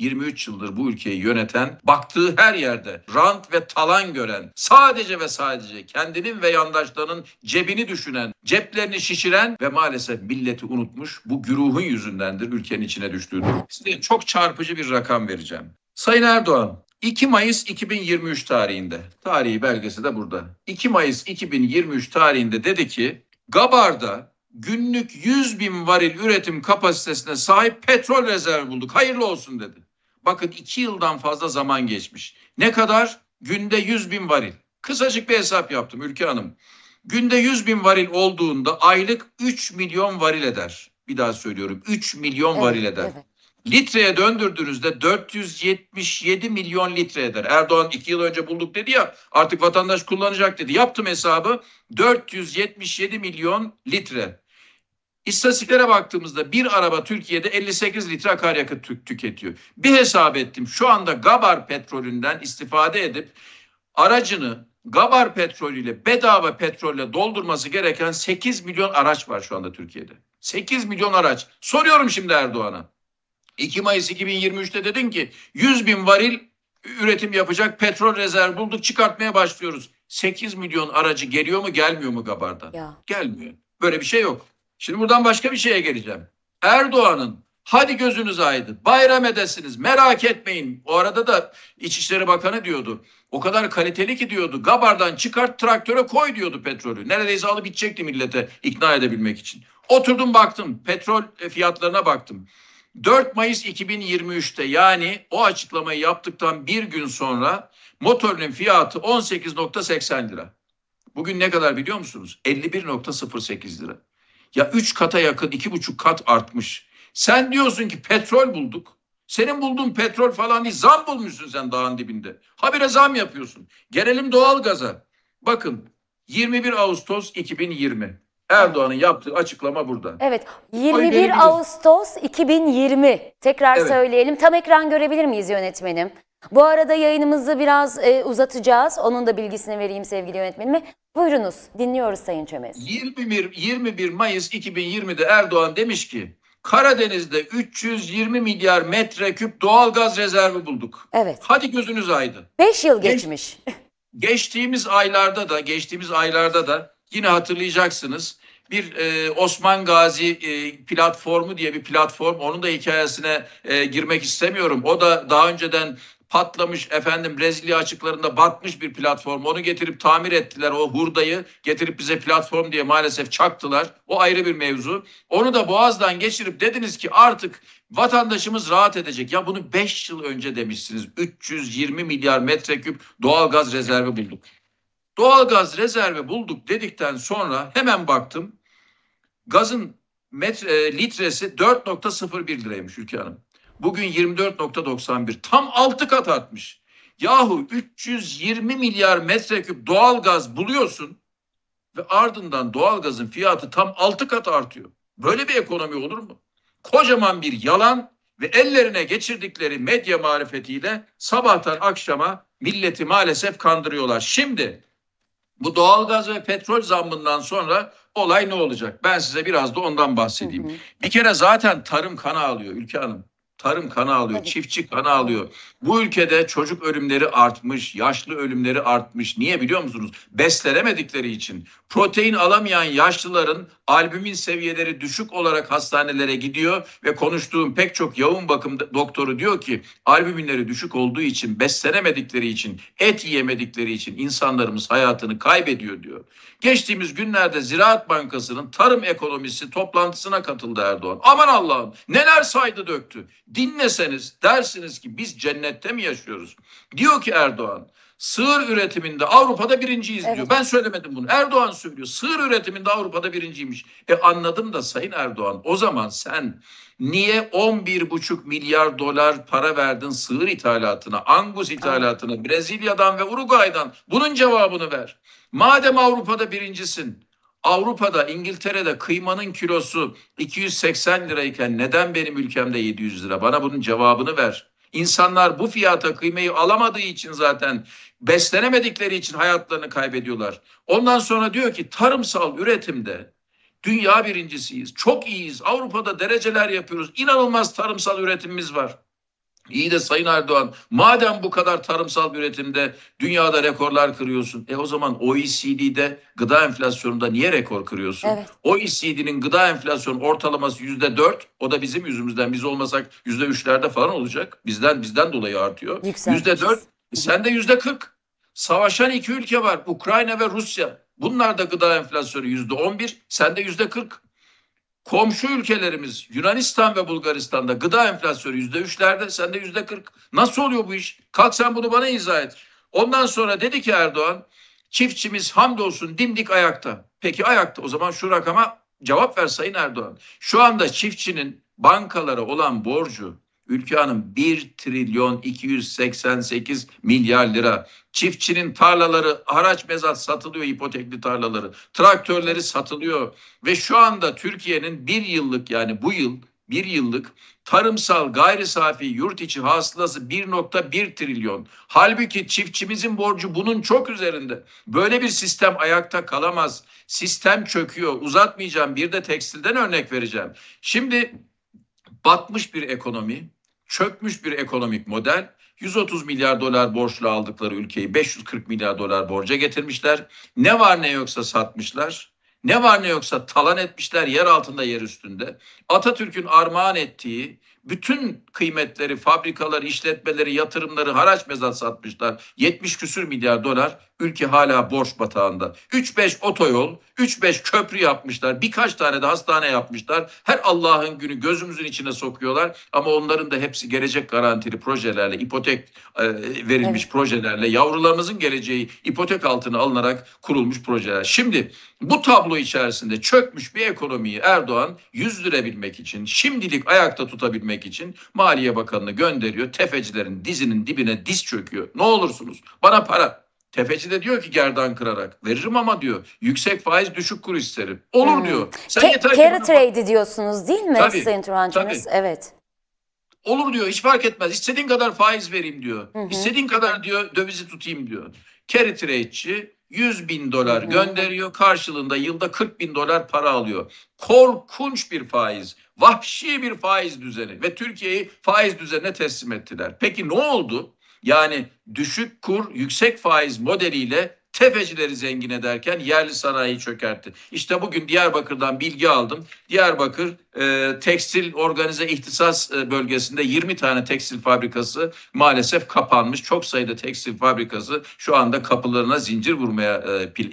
23 yıldır bu ülkeyi yöneten, baktığı her yerde rant ve talan gören, sadece ve sadece kendinin ve yandaşlarının cebini düşünen, ceplerini şişiren ve maalesef milleti unutmuş bu güruhun yüzündendir ülkenin içine düştüğüdür. Size çok çarpıcı bir rakam vereceğim. Sayın Erdoğan, 2 Mayıs 2023 tarihinde, tarihi belgesi de burada. 2 Mayıs 2023 tarihinde dedi ki, Gabar'da günlük 100 bin varil üretim kapasitesine sahip petrol rezervi bulduk. Hayırlı olsun dedi. Bakın 2 yıldan fazla zaman geçmiş. Ne kadar? Günde 100 bin varil. Kısacık bir hesap yaptım Ülke Hanım. Günde 100 bin varil olduğunda aylık 3 milyon varil eder. Bir daha söylüyorum, 3 milyon varil eder. Evet. Litreye döndürdüğünüzde 477 milyon litre eder. Erdoğan 2 yıl önce bulduk dedi ya, artık vatandaş kullanacak dedi. Yaptım hesabı, 477 milyon litre. İstatistiklere baktığımızda bir araba Türkiye'de 58 litre akaryakıt tüketiyor. Bir hesap ettim, şu anda Gabar petrolünden istifade edip aracını Gabar petrolüyle, bedava petrolle doldurması gereken 8 milyon araç var şu anda Türkiye'de. 8 milyon araç. Soruyorum şimdi Erdoğan'a. 2 Mayıs 2023'te dedin ki 100 bin varil üretim yapacak petrol rezervi bulduk, çıkartmaya başlıyoruz. 8 milyon aracı geliyor mu gelmiyor mu Gabar'dan? Ya. Gelmiyor. Böyle bir şey yok. Şimdi buradan başka bir şeye geleceğim. Erdoğan'ın hadi gözünüz aydın, bayram edesiniz, merak etmeyin. O arada da İçişleri Bakanı diyordu. O kadar kaliteli ki diyordu, Gabar'dan çıkart traktöre koy diyordu petrolü. Neredeyse alıp içecekti millete ikna edebilmek için. Oturdum baktım, petrol fiyatlarına baktım. 4 Mayıs 2023'te, yani o açıklamayı yaptıktan bir gün sonra motorun fiyatı 18.80 lira. Bugün ne kadar biliyor musunuz? 51.08 lira. Ya 3 kata yakın, 2,5 kat artmış. Sen diyorsun ki petrol bulduk. Senin bulduğun petrol falan değil, zam bulmuşsun sen dağın dibinde. Habire zam yapıyorsun. Gelelim doğalgaza. Bakın 21 Ağustos 2020. Erdoğan'ın yaptığı açıklama burada. Evet, 21 Ağustos 2020. Tekrar söyleyelim. Tam ekran görebilir miyiz yönetmenim? Bu arada yayınımızı biraz uzatacağız. Onun da bilgisini vereyim sevgili yönetmenime. Buyurunuz, dinliyoruz Sayın Çömez. 21 Mayıs 2020'de Erdoğan demiş ki, Karadeniz'de 320 milyar metreküp doğalgaz rezervi bulduk. Evet. Hadi gözünüz aydın. 5 yıl geçmiş. Geçtiğimiz aylarda da yine hatırlayacaksınız, bir Osman Gazi platformu diye bir platform, onun da hikayesine girmek istemiyorum. O da daha önceden patlamış, Brezilya açıklarında batmış bir platform. Onu getirip tamir ettiler, o hurdayı getirip bize platform diye maalesef çaktılar. O ayrı bir mevzu. Onu da boğazdan geçirip dediniz ki artık vatandaşımız rahat edecek. Ya bunu 5 yıl önce demişsiniz. 320 milyar metreküp doğalgaz rezervi bulduk. Doğalgaz rezervi bulduk dedikten sonra hemen baktım. Gazın litresi 4.01 liraymış Ülke Hanım. Bugün 24.91. Tam 6 kat artmış. Yahu 320 milyar metreküp doğalgaz buluyorsun ve ardından doğalgazın fiyatı tam 6 kat artıyor. Böyle bir ekonomi olur mu? Kocaman bir yalan ve ellerine geçirdikleri medya marifetiyle sabahtan akşama milleti maalesef kandırıyorlar. Şimdi bu doğalgaz ve petrol zammından sonra olay ne olacak? Ben size biraz da ondan bahsedeyim. Bir kere zaten tarım kana alıyor Ülke Hanım. Tarım kana alıyor, çiftçi kana alıyor. Bu ülkede çocuk ölümleri artmış, yaşlı ölümleri artmış. Niye biliyor musunuz? Beslenemedikleri için. Protein alamayan yaşlıların albumin seviyeleri düşük olarak hastanelere gidiyor ve konuştuğum pek çok yoğun bakım doktoru diyor ki albuminleri düşük olduğu için, beslenemedikleri için, et yiyemedikleri için insanlarımız hayatını kaybediyor diyor. Geçtiğimiz günlerde Ziraat Bankası'nın tarım ekonomisi toplantısına katıldı Erdoğan. Aman Allah'ım, neler saydı döktü. Dinleseniz dersiniz ki biz cennette mi yaşıyoruz? Diyor ki Erdoğan, sığır üretiminde Avrupa'da birinciyiz diyor. Ben söylemedim bunu. Erdoğan söylüyor. Sığır üretiminde Avrupa'da birinciymiş. Anladım da Sayın Erdoğan, o zaman sen niye 11,5 milyar dolar para verdin sığır ithalatına, Angus ithalatına, Brezilya'dan ve Uruguay'dan? Bunun cevabını ver. Madem Avrupa'da birincisin, Avrupa'da, İngiltere'de kıymanın kilosu 280 lirayken neden benim ülkemde 700 lira? Bana bunun cevabını ver. İnsanlar bu fiyata kıymayı alamadığı için, zaten beslenemedikleri için hayatlarını kaybediyorlar. Ondan sonra diyor ki tarımsal üretimde dünya birincisiyiz. Çok iyiyiz. Avrupa'da dereceler yapıyoruz. İnanılmaz tarımsal üretimimiz var. İyi de Sayın Erdoğan, madem bu kadar tarımsal üretimde dünyada rekorlar kırıyorsun, o zaman OECD'de gıda enflasyonunda niye rekor kırıyorsun? Evet. OECD'nin gıda enflasyonu ortalaması %4, o da bizim yüzümüzden, biz olmasak %3'lerde falan olacak. Bizden dolayı artıyor. %4, sende %40. Savaşan iki ülke var, Ukrayna ve Rusya. Bunlar da gıda enflasyonu %11, sende %40. Komşu ülkelerimiz Yunanistan ve Bulgaristan'da gıda enflasyonu %3'lerde, sende %40. Nasıl oluyor bu iş? Kalk sen bunu bana izah et. Ondan sonra dedi ki Erdoğan, çiftçimiz hamdolsun dimdik ayakta. Peki ayakta, o zaman şu rakama cevap ver Sayın Erdoğan. Şu anda çiftçinin bankalara olan borcu Ülke Hanım 1 trilyon 288 milyar lira. Çiftçinin tarlaları haraç mezat satılıyor, ipotekli tarlaları. Traktörleri satılıyor. Ve şu anda Türkiye'nin bir yıllık, yani bu yıl bir yıllık tarımsal gayri safi yurt içi hasılası 1,1 trilyon. Halbuki çiftçimizin borcu bunun çok üzerinde. Böyle bir sistem ayakta kalamaz. Sistem çöküyor. Uzatmayacağım, bir de tekstilden örnek vereceğim. Şimdi batmış bir ekonomi, çökmüş bir ekonomik model, 130 milyar dolar borçlu aldıkları ülkeyi 540 milyar dolar borca getirmişler. Ne var ne yoksa satmışlar. Ne var ne yoksa talan etmişler, yer altında yer üstünde. Atatürk'ün armağan ettiği bütün kıymetleri, fabrikaları, işletmeleri, yatırımları haraç mezat satmışlar. 70 küsür milyar dolar, ülke hala borç batağında. 3-5 otoyol, 3-5 köprü yapmışlar. Birkaç tane de hastane yapmışlar. Her Allah'ın günü gözümüzün içine sokuyorlar. Ama onların da hepsi gelecek garantili projelerle, ipotek verilmiş projelerle, yavrularımızın geleceği ipotek altına alınarak kurulmuş projeler. Şimdi bu tablo içerisinde çökmüş bir ekonomiyi Erdoğan yüzdürebilmek için, şimdilik ayakta tutabilmek için Maliye Bakanı'nı gönderiyor. Tefecilerin dizinin dibine diz çöküyor. Ne olursunuz bana para. Tefeci de diyor ki gerdan kırarak veririm ama diyor yüksek faiz düşük kur isterim. Olur diyor. Sen carry trade diyorsunuz değil mi tabii, Sayın Turhançınız? Evet. Olur diyor, hiç fark etmez. İstediğin kadar faiz vereyim diyor. İstediğin kadar diyor dövizi tutayım diyor. Carry trade'ci 100 bin dolar gönderiyor. Karşılığında yılda 40 bin dolar para alıyor. Korkunç bir faiz. Vahşi bir faiz düzeni. Ve Türkiye'yi faiz düzenine teslim ettiler. Peki ne oldu? Yani düşük kur, yüksek faiz modeliyle tefecileri zengin ederken yerli sanayiyi çökertti. İşte bugün Diyarbakır'dan bilgi aldım. Diyarbakır tekstil organize ihtisas bölgesinde 20 tane tekstil fabrikası maalesef kapanmış. Çok sayıda tekstil fabrikası şu anda kapılarına zincir vurmaya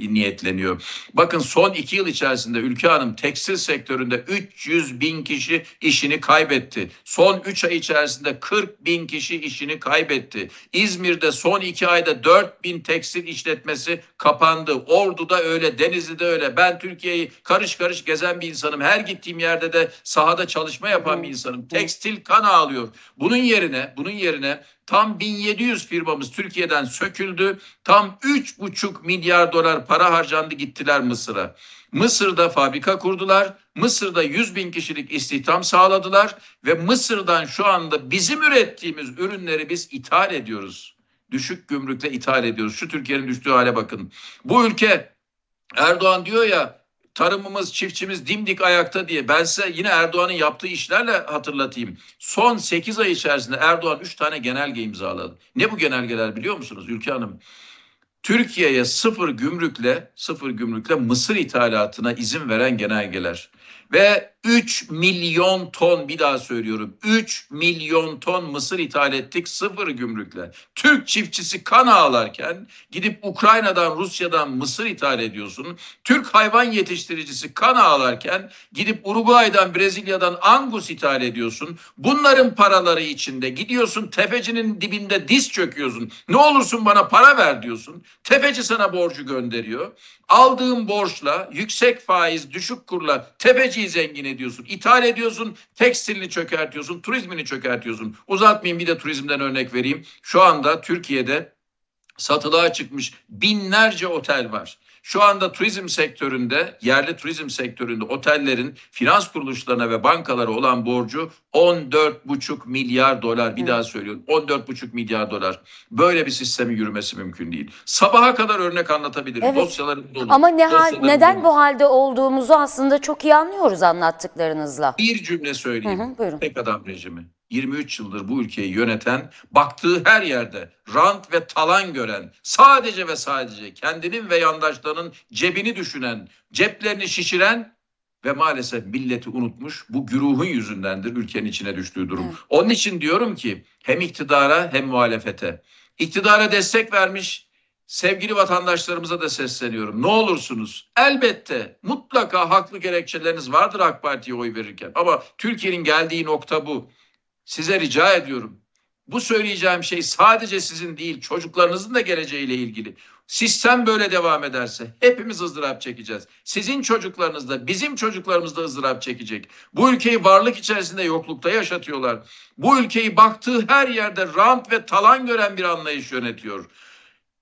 niyetleniyor. Bakın son 2 yıl içerisinde Ülke Hanım tekstil sektöründe 300 bin kişi işini kaybetti. Son 3 ay içerisinde 40 bin kişi işini kaybetti. İzmir'de son 2 ayda 4 bin tekstil işletmesi kapandı. Ordu'da öyle, Denizli'de öyle. Ben Türkiye'yi karış karış gezen bir insanım. Her gittiğim yerde de sahada çalışma yapan bir insanım. Tekstil kan ağlıyor. Bunun yerine tam 1700 firmamız Türkiye'den söküldü. Tam 3,5 milyar dolar para harcandı, gittiler Mısır'a. Mısır'da fabrika kurdular. Mısır'da 100 bin kişilik istihdam sağladılar ve Mısır'dan şu anda bizim ürettiğimiz ürünleri biz ithal ediyoruz. Düşük gümrükle ithal ediyoruz. Şu Türkiye'nin düştüğü hale bakın. Bu ülke, Erdoğan diyor ya, tarımımız, çiftçimiz dimdik ayakta diye. Ben size yine Erdoğan'ın yaptığı işlerle hatırlatayım. Son 8 ay içerisinde Erdoğan 3 tane genelge imzaladı. Ne bu genelgeler biliyor musunuz Ülke Hanım? Türkiye'ye sıfır gümrükle mısır ithalatına izin veren genelgeler. Ve 3 milyon ton, bir daha söylüyorum, 3 milyon ton mısır ithal ettik sıfır gümrükle. Türk çiftçisi kan ağlarken gidip Ukrayna'dan, Rusya'dan mısır ithal ediyorsun. Türk hayvan yetiştiricisi kan ağlarken gidip Uruguay'dan, Brezilya'dan Angus ithal ediyorsun. Bunların paraları içinde gidiyorsun tefecinin dibinde diz çöküyorsun. Ne olursun bana para ver diyorsun. Tefeci sana borcu gönderiyor. Aldığın borçla, yüksek faiz, düşük kurla tefeciyi zengin ediyorsun. İthal ediyorsun, tekstilini çökertiyorsun, turizmini çökertiyorsun. Uzatmayayım, bir de turizmden örnek vereyim. Şu anda Türkiye'de satılığa çıkmış binlerce otel var. Şu anda turizm sektöründe, yerli turizm sektöründe otellerin finans kuruluşlarına ve bankalara olan borcu 14,5 milyar dolar. Bir daha söylüyorum, 14,5 milyar dolar. Böyle bir sistemin yürümesi mümkün değil. Sabaha kadar örnek anlatabilirim. Evet. Dosyalarım dolu. Ama neden bu halde olduğumuzu aslında çok iyi anlıyoruz anlattıklarınızla. Bir cümle söyleyeyim. Buyurun. Tek adam rejimi. 23 yıldır bu ülkeyi yöneten, baktığı her yerde rant ve talan gören, sadece ve sadece kendinin ve yandaşlarının cebini düşünen, ceplerini şişiren ve maalesef milleti unutmuş bu güruhun yüzündendir ülkenin içine düştüğü durum. Onun için diyorum ki hem iktidara hem muhalefete, iktidara destek vermiş sevgili vatandaşlarımıza da sesleniyorum. Ne olursunuz, elbette mutlaka haklı gerekçeleriniz vardır AK Parti'ye oy verirken, ama Türkiye'nin geldiği nokta bu. Size rica ediyorum. Bu söyleyeceğim şey sadece sizin değil, çocuklarınızın da geleceğiyle ilgili. Sistem böyle devam ederse hepimiz ızdırap çekeceğiz. Sizin çocuklarınız da bizim çocuklarımız da ızdırap çekecek. Bu ülkeyi varlık içerisinde yoklukta yaşatıyorlar. Bu ülkeyi baktığı her yerde rant ve talan gören bir anlayış yönetiyor.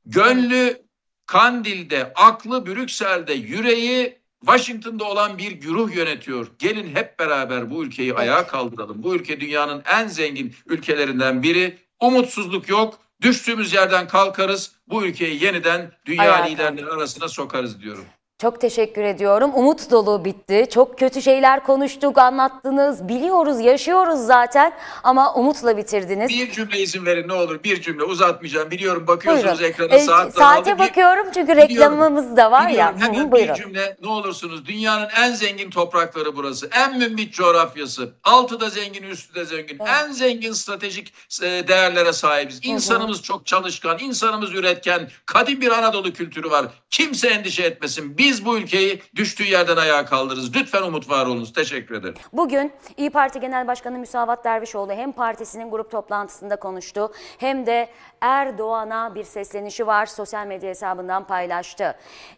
Gönlü Kandil'de, aklı Brüksel'de, yüreği Washington'da olan bir güruh yönetiyor. Gelin hep beraber bu ülkeyi ayağa kaldıralım. Bu ülke dünyanın en zengin ülkelerinden biri. Umutsuzluk yok. Düştüğümüz yerden kalkarız. Bu ülkeyi yeniden dünya liderleri arasına sokarız diyorum. Çok teşekkür ediyorum. Umut dolu bitti. Çok kötü şeyler konuştuk, anlattınız. Biliyoruz, yaşıyoruz zaten ama umutla bitirdiniz. Bir cümle izin verin ne olur. Bir cümle uzatmayacağım. Biliyorum bakıyorsunuz ekrana saate bakıyorum çünkü reklamımız da var ya. Hemen bir cümle ne olursunuz. Dünyanın en zengin toprakları burası. En mümbit coğrafyası. Altı da zengin, üstü de zengin. Evet. En zengin stratejik değerlere sahibiz. İnsanımız çok çalışkan, insanımız üretken. Kadim bir Anadolu kültürü var. Kimse endişe etmesin. Biz bu ülkeyi düştüğü yerden ayağa kaldırırız. Lütfen umut var olunuz. Teşekkür ederim. Bugün İYİ Parti Genel Başkanı Müsavat Dervişoğlu hem partisinin grup toplantısında konuştu hem de Erdoğan'a bir seslenişi var. Sosyal medya hesabından paylaştı.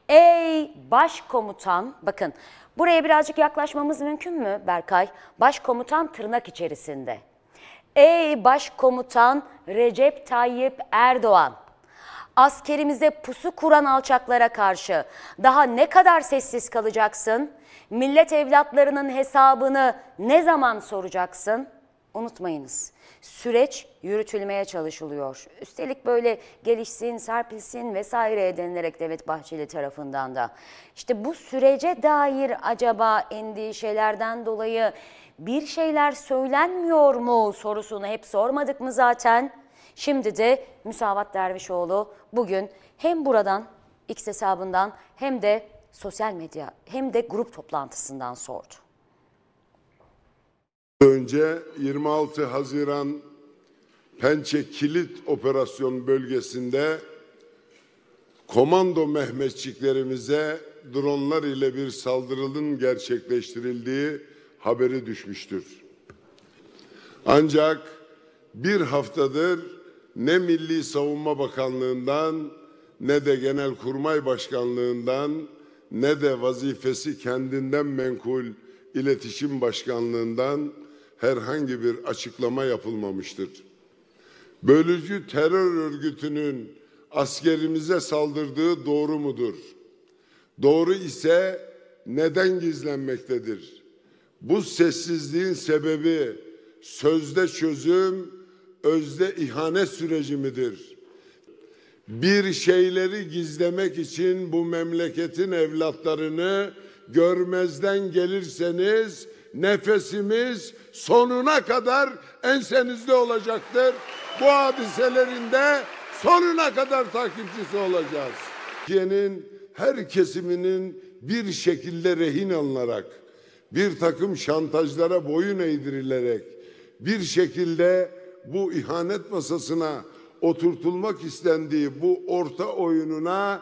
Ey başkomutan, bakın buraya birazcık yaklaşmamız mümkün mü Berkay? Başkomutan tırnak içerisinde. Ey başkomutan Recep Tayyip Erdoğan. Askerimize pusu kuran alçaklara karşı daha ne kadar sessiz kalacaksın? Millet evlatlarının hesabını ne zaman soracaksın? Unutmayınız. Süreç yürütülmeye çalışılıyor. Üstelik böyle gelişsin, serpilsin vesaire denilerek Devlet Bahçeli tarafından da. İşte bu sürece dair acaba endişelerden dolayı bir şeyler söylenmiyor mu sorusunu hep sormadık mı zaten? Şimdi de Müsavat Dervişoğlu bugün hem buradan X hesabından hem de sosyal medya hem de grup toplantısından sordu. Önce 26 Haziran Pençe Kilit Operasyon Bölgesi'nde komando Mehmetçiklerimize dronlar ile bir saldırının gerçekleştirildiği haberi düşmüştür. Ancak bir haftadır ne Milli Savunma Bakanlığı'ndan ne de Genelkurmay Başkanlığı'ndan ne de vazifesi kendinden menkul İletişim Başkanlığı'ndan herhangi bir açıklama yapılmamıştır. Bölücü terör örgütünün askerimize saldırdığı doğru mudur? Doğru ise neden gizlenmektedir? Bu sessizliğin sebebi sözde çözüm, özde ihanet süreci midir? Bir şeyleri gizlemek için bu memleketin evlatlarını görmezden gelirseniz nefesimiz sonuna kadar ensenizde olacaktır. Bu hadiselerin de sonuna kadar takipçisi olacağız. Türkiye'nin her kesiminin bir şekilde rehin alınarak, bir takım şantajlara boyun eğdirilerek, bir şekilde bu ihanet masasına oturtulmak istendiği bu orta oyununa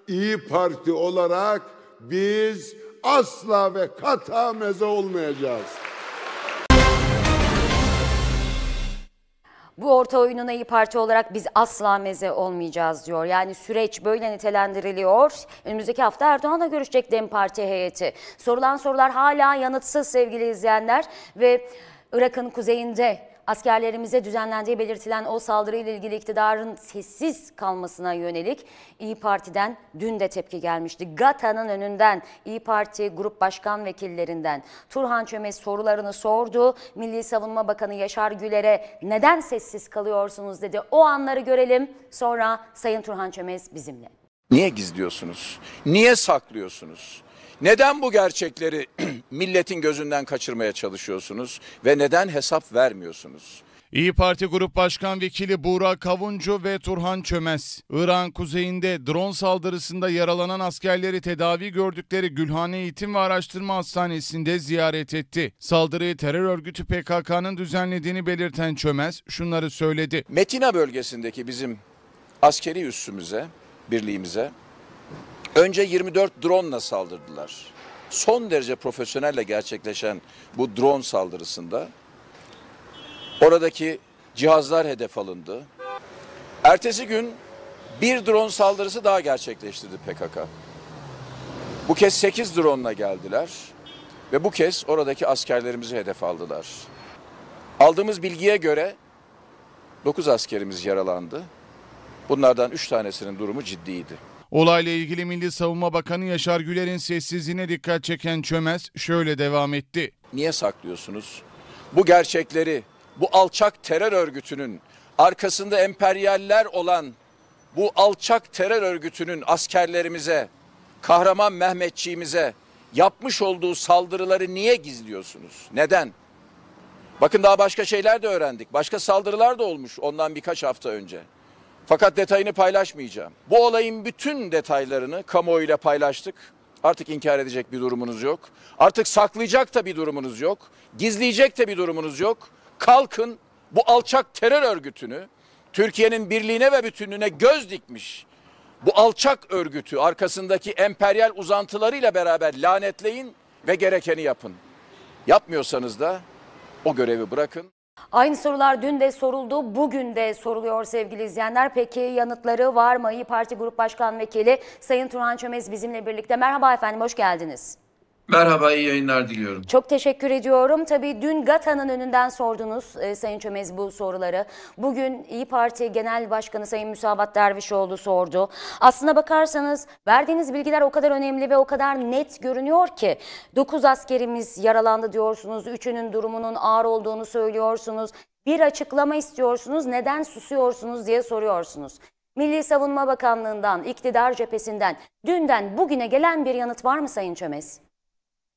İYİ Parti olarak biz asla ve kata meze olmayacağız. Bu orta oyununa İYİ Parti olarak biz asla meze olmayacağız diyor. Yani süreç böyle nitelendiriliyor. Önümüzdeki hafta Erdoğan'la görüşecek DEM Parti heyeti. Sorulan sorular hala yanıtsız sevgili izleyenler ve Irak'ın kuzeyinde askerlerimize düzenlendiği belirtilen o saldırıyla ilgili iktidarın sessiz kalmasına yönelik İYİ Parti'den dün de tepki gelmişti. GATA'nın önünden İYİ Parti Grup Başkan Vekillerinden Turhan Çömez sorularını sordu. Milli Savunma Bakanı Yaşar Güler'e neden sessiz kalıyorsunuz dedi. O anları görelim, sonra Sayın Turhan Çömez bizimle. Niye gizliyorsunuz? Niye saklıyorsunuz? Neden bu gerçekleri milletin gözünden kaçırmaya çalışıyorsunuz ve neden hesap vermiyorsunuz? İYİ Parti Grup Başkan Vekili Buğra Kavuncu ve Turhan Çömez, Irak'ın kuzeyinde drone saldırısında yaralanan askerleri tedavi gördükleri Gülhane Eğitim ve Araştırma Hastanesi'nde ziyaret etti. Saldırıyı terör örgütü PKK'nın düzenlediğini belirten Çömez şunları söyledi. Metina bölgesindeki bizim askeri üssümüze, birliğimize önce 24 drone'la saldırdılar. Son derece profesyonelle gerçekleşen bu drone saldırısında oradaki cihazlar hedef alındı. Ertesi gün bir drone saldırısı daha gerçekleştirdi PKK. Bu kez 8 drone'la geldiler ve bu kez oradaki askerlerimizi hedef aldılar. Aldığımız bilgiye göre 9 askerimiz yaralandı. Bunlardan 3 tanesinin durumu ciddiydi. Olayla ilgili Milli Savunma Bakanı Yaşar Güler'in sessizliğine dikkat çeken Çömez şöyle devam etti. Niye saklıyorsunuz? Bu gerçekleri, bu alçak terör örgütünün arkasında emperyaller olan bu alçak terör örgütünün askerlerimize, kahraman Mehmetçiğimize yapmış olduğu saldırıları niye gizliyorsunuz? Neden? Bakın daha başka şeyler de öğrendik. Başka saldırılar da olmuş ondan birkaç hafta önce. Fakat detayını paylaşmayacağım. Bu olayın bütün detaylarını kamuoyuyla paylaştık. Artık inkar edecek bir durumunuz yok. Artık saklayacak da bir durumunuz yok. Gizleyecek de bir durumunuz yok. Kalkın bu alçak terör örgütünü, Türkiye'nin birliğine ve bütünlüğüne göz dikmiş bu alçak örgütü arkasındaki emperyal uzantılarıyla beraber lanetleyin ve gerekeni yapın. Yapmıyorsanız da o görevi bırakın. Aynı sorular dün de soruldu, bugün de soruluyor sevgili izleyenler. Peki yanıtları var mı? İYİ Parti Grup Başkan Vekili Sayın Turhan Çömez bizimle birlikte. Merhaba efendim, hoş geldiniz. Merhaba, iyi yayınlar diliyorum. Çok teşekkür ediyorum. Tabii dün GATA'nın önünden sordunuz Sayın Çömez bu soruları. Bugün İYİ Parti Genel Başkanı Sayın Müsavat Dervişoğlu sordu. Aslına bakarsanız verdiğiniz bilgiler o kadar önemli ve o kadar net görünüyor ki 9 askerimiz yaralandı diyorsunuz. 3'ünün durumunun ağır olduğunu söylüyorsunuz. Bir açıklama istiyorsunuz. Neden susuyorsunuz diye soruyorsunuz. Milli Savunma Bakanlığı'ndan, iktidar cephesinden dünden bugüne gelen bir yanıt var mı Sayın Çömez?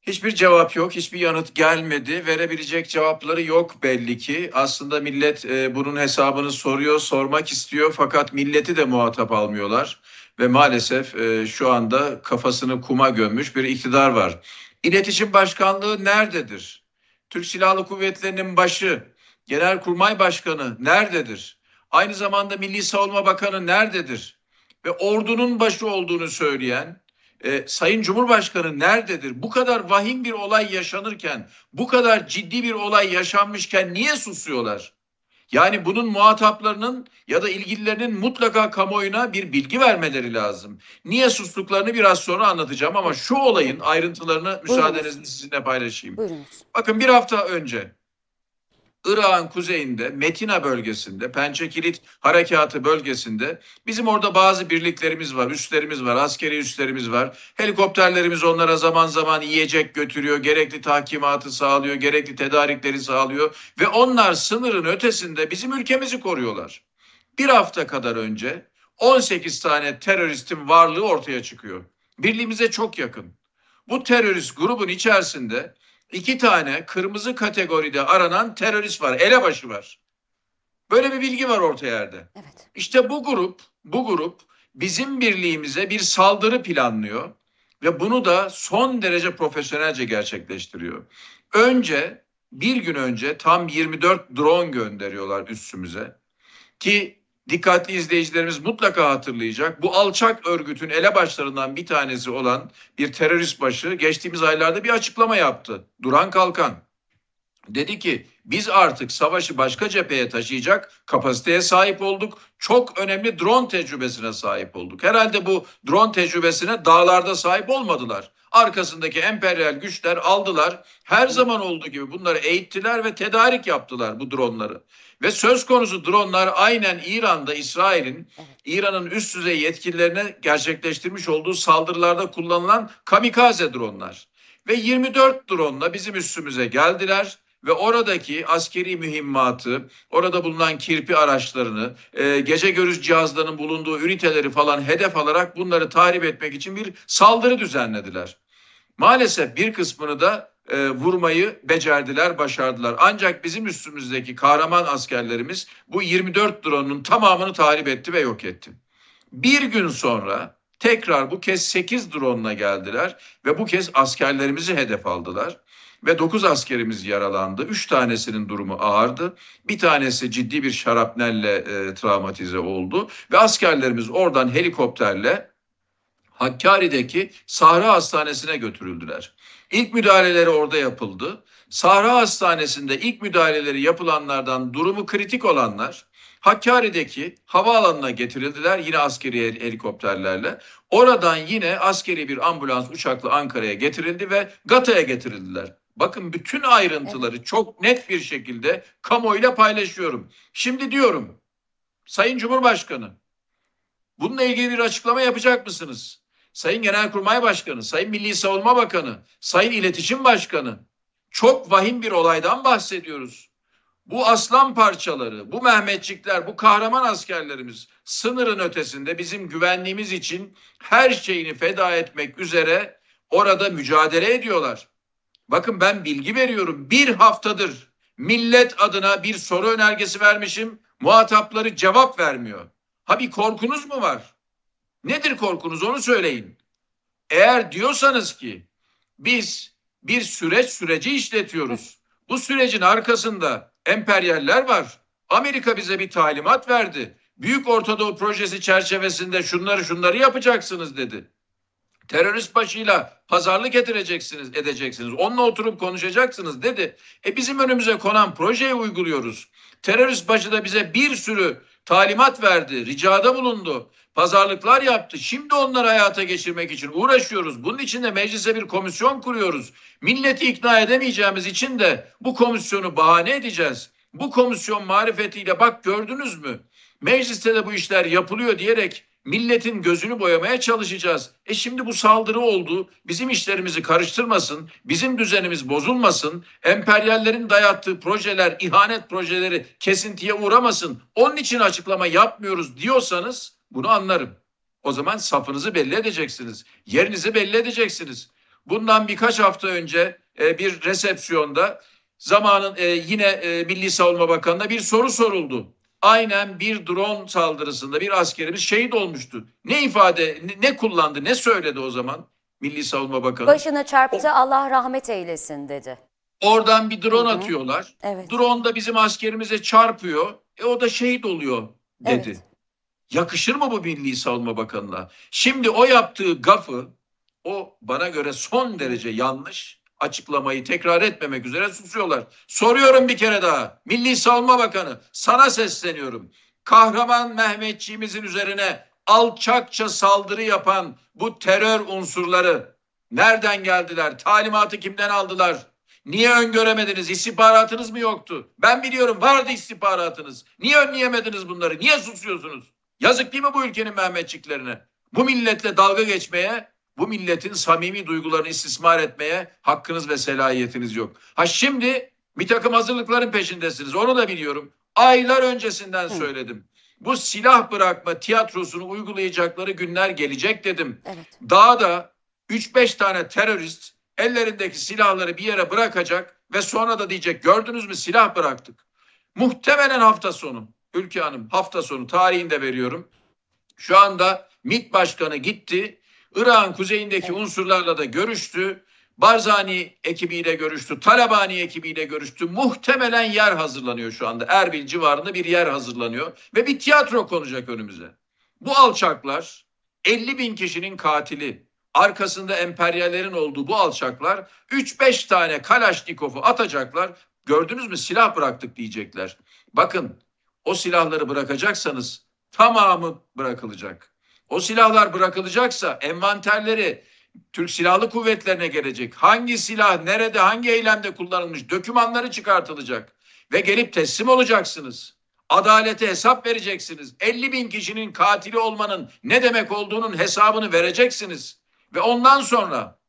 Hiçbir cevap yok, hiçbir yanıt gelmedi. Verebilecek cevapları yok belli ki. Aslında millet bunun hesabını soruyor, sormak istiyor fakat milleti de muhatap almıyorlar. Ve maalesef şu anda kafasını kuma gömmüş bir iktidar var. İletişim Başkanlığı nerededir? Türk Silahlı Kuvvetleri'nin başı, Genelkurmay Başkanı nerededir? Aynı zamanda Milli Savunma Bakanı nerededir? Ve ordunun başı olduğunu söyleyen Sayın Cumhurbaşkanı nerededir? Bu kadar vahim bir olay yaşanırken, bu kadar ciddi bir olay yaşanmışken niye susuyorlar? Yani bunun muhataplarının ya da ilgililerinin mutlaka kamuoyuna bir bilgi vermeleri lazım. Niye sustuklarını biraz sonra anlatacağım ama şu olayın ayrıntılarını müsaadenizle sizinle paylaşayım. Buyurunuz. Bakın bir hafta önce Irak'ın kuzeyinde, Metina bölgesinde, Pençekilit Harekatı bölgesinde bizim orada bazı birliklerimiz var, üslerimiz var, askeri üslerimiz var. Helikopterlerimiz onlara zaman zaman yiyecek götürüyor, gerekli tahkimatı sağlıyor, gerekli tedarikleri sağlıyor ve onlar sınırın ötesinde bizim ülkemizi koruyorlar. Bir hafta kadar önce 18 tane teröristin varlığı ortaya çıkıyor. Birliğimize çok yakın. Bu terörist grubun içerisinde 2 tane kırmızı kategoride aranan terörist var, elebaşı var. Böyle bir bilgi var orta yerde. Evet. İşte bu grup bizim birliğimize bir saldırı planlıyor ve bunu da son derece profesyonelce gerçekleştiriyor. Bir gün önce tam 24 drone gönderiyorlar üssümüze ki dikkatli izleyicilerimiz mutlaka hatırlayacak. Bu alçak örgütün elebaşlarından bir tanesi olan bir terörist başı geçtiğimiz aylarda bir açıklama yaptı. Duran Kalkan. Dedi ki biz artık savaşı başka cepheye taşıyacak kapasiteye sahip olduk. Çok önemli drone tecrübesine sahip olduk. Herhalde bu drone tecrübesine dağlarda sahip olmadılar. Arkasındaki emperyal güçler aldılar. Her zaman olduğu gibi bunları eğittiler ve tedarik yaptılar bu dronları. Ve söz konusu dronlar aynen İran'da İran'ın üst düzey yetkililerine gerçekleştirmiş olduğu saldırılarda kullanılan kamikaze dronlar. Ve 24 drone'la bizim üssümüze geldiler. Ve oradaki askeri mühimmatı, orada bulunan kirpi araçlarını, gece görüş cihazlarının bulunduğu üniteleri falan hedef alarak bunları tahrip etmek için bir saldırı düzenlediler. Maalesef bir kısmını da vurmayı becerdiler, başardılar. Ancak bizim üstümüzdeki kahraman askerlerimiz bu 24 drone'un tamamını tahrip etti ve yok etti. Bir gün sonra tekrar bu kez 8 drone'la geldiler ve bu kez askerlerimizi hedef aldılar. Ve 9 askerimiz yaralandı. 3 tanesinin durumu ağırdı. Bir tanesi ciddi bir şarapnelle travmatize oldu. Ve askerlerimiz oradan helikopterle Hakkari'deki Sahra Hastanesi'ne götürüldüler. İlk müdahaleleri orada yapıldı. Sahra Hastanesi'nde ilk müdahaleleri yapılanlardan durumu kritik olanlar Hakkari'deki havaalanına getirildiler yine askeri helikopterlerle. Oradan yine askeri bir ambulans uçakla Ankara'ya getirildi ve Gata'ya getirildiler. Bakın bütün ayrıntıları çok net bir şekilde kamuoyuyla paylaşıyorum. Şimdi diyorum, Sayın Cumhurbaşkanı, bununla ilgili bir açıklama yapacak mısınız? Sayın Genelkurmay Başkanı, Sayın Milli Savunma Bakanı, Sayın İletişim Başkanı, çok vahim bir olaydan bahsediyoruz. Bu aslan parçaları, bu Mehmetçikler, bu kahraman askerlerimiz sınırın ötesinde bizim güvenliğimiz için her şeyini feda etmek üzere orada mücadele ediyorlar. Bakın ben bilgi veriyorum. Bir haftadır millet adına bir soru önergesi vermişim. Muhatapları cevap vermiyor. Ha bir korkunuz mu var? Nedir korkunuz onu söyleyin. Eğer diyorsanız ki biz bir süreci işletiyoruz. Bu sürecin arkasında emperyaller var. Amerika bize bir talimat verdi. Büyük Orta Doğu projesi çerçevesinde şunları yapacaksınız dedi. Terörist başıyla pazarlık edeceksiniz. Onunla oturup konuşacaksınız dedi. Bizim önümüze konan projeyi uyguluyoruz. Terörist başı da bize bir sürü talimat verdi, ricada bulundu, pazarlıklar yaptı. Şimdi onları hayata geçirmek için uğraşıyoruz. Bunun için de meclise bir komisyon kuruyoruz. Milleti ikna edemeyeceğimiz için de bu komisyonu bahane edeceğiz. Bu komisyon marifetiyle bak gördünüz mü? Mecliste de bu işler yapılıyor diyerek milletin gözünü boyamaya çalışacağız. Şimdi bu saldırı oldu. Bizim işlerimizi karıştırmasın. Bizim düzenimiz bozulmasın. Emperyallerin dayattığı projeler, ihanet projeleri kesintiye uğramasın. Onun için açıklama yapmıyoruz diyorsanız bunu anlarım. O zaman safınızı belli edeceksiniz. Yerinizi belli edeceksiniz. Bundan birkaç hafta önce bir resepsiyonda zamanın yine Milli Savunma Bakanı'na bir soru soruldu. Aynen bir drone saldırısında bir askerimiz şehit olmuştu. Ne kullandı, ne söyledi o zaman Milli Savunma Bakanı? Başına çarptı, Allah rahmet eylesin dedi. Oradan bir drone atıyorlar. Evet. Drone da bizim askerimize çarpıyor. O da şehit oluyor dedi. Evet. Yakışır mı bu Milli Savunma Bakanı'na? Şimdi o yaptığı gafı, o bana göre son derece yanlış açıklamayı tekrar etmemek üzere susuyorlar. Soruyorum bir kere daha. Milli Savunma Bakanı, sana sesleniyorum. Kahraman Mehmetçiğimizin üzerine alçakça saldırı yapan bu terör unsurları nereden geldiler? Talimatı kimden aldılar? Niye öngöremediniz? İstihbaratınız mı yoktu? Ben biliyorum, vardı istihbaratınız. Niye önleyemediniz bunları? Niye susuyorsunuz? Yazık değil mi bu ülkenin Mehmetçiklerine? Bu milletle dalga geçmeye, bu milletin samimi duygularını istismar etmeye hakkınız ve selahiyetiniz yok. Şimdi bir takım hazırlıkların peşindesiniz. Onu da biliyorum. Aylar öncesinden söyledim. Bu silah bırakma tiyatrosunu uygulayacakları günler gelecek dedim. Evet. Daha da 3-5 tane terörist ellerindeki silahları bir yere bırakacak ve sonra da diyecek gördünüz mü silah bıraktık. Muhtemelen hafta sonu, Ülke Hanım hafta sonu tarihini de veriyorum. Şu anda MİT Başkanı gitti. Irak'ın kuzeyindeki unsurlarla da görüştü. Barzani ekibiyle görüştü. Talabani ekibiyle görüştü. Muhtemelen yer hazırlanıyor şu anda. Erbil civarında bir yer hazırlanıyor. Ve bir tiyatro konacak önümüze. Bu alçaklar 50.000 kişinin katili. Arkasında emperyallerin olduğu bu alçaklar 3-5 tane Kalaşnikov'u atacaklar. Gördünüz mü silah bıraktık diyecekler. Bakın o silahları bırakacaksanız tamamı bırakılacak. O silahlar bırakılacaksa envanterleri Türk Silahlı Kuvvetlerine gelecek. Hangi silah, nerede, hangi eylemde kullanılmış dokümanları çıkartılacak. Ve gelip teslim olacaksınız. Adalete hesap vereceksiniz. 50.000 kişinin katili olmanın ne demek olduğunun hesabını vereceksiniz. Ve ondan sonra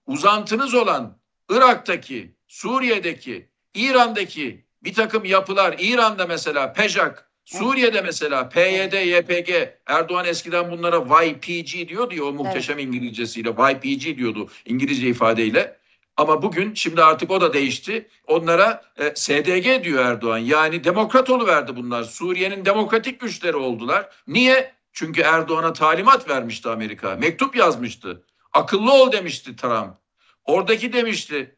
uzantınız olan Irak'taki, Suriye'deki, İran'daki bir takım yapılar, İran'da mesela PEJAK, Suriye'de mesela PYD, YPG, Erdoğan eskiden bunlara YPG diyordu ya, o muhteşem İngilizcesiyle YPG diyordu İngilizce ifadeyle. Ama bugün şimdi artık o da değişti. Onlara SDG diyor Erdoğan. Yani demokrat oluverdi bunlar. Suriye'nin demokratik güçleri oldular. Niye? Çünkü Erdoğan'a talimat vermişti Amerika. Mektup yazmıştı. Akıllı ol demişti Trump. Oradaki demişti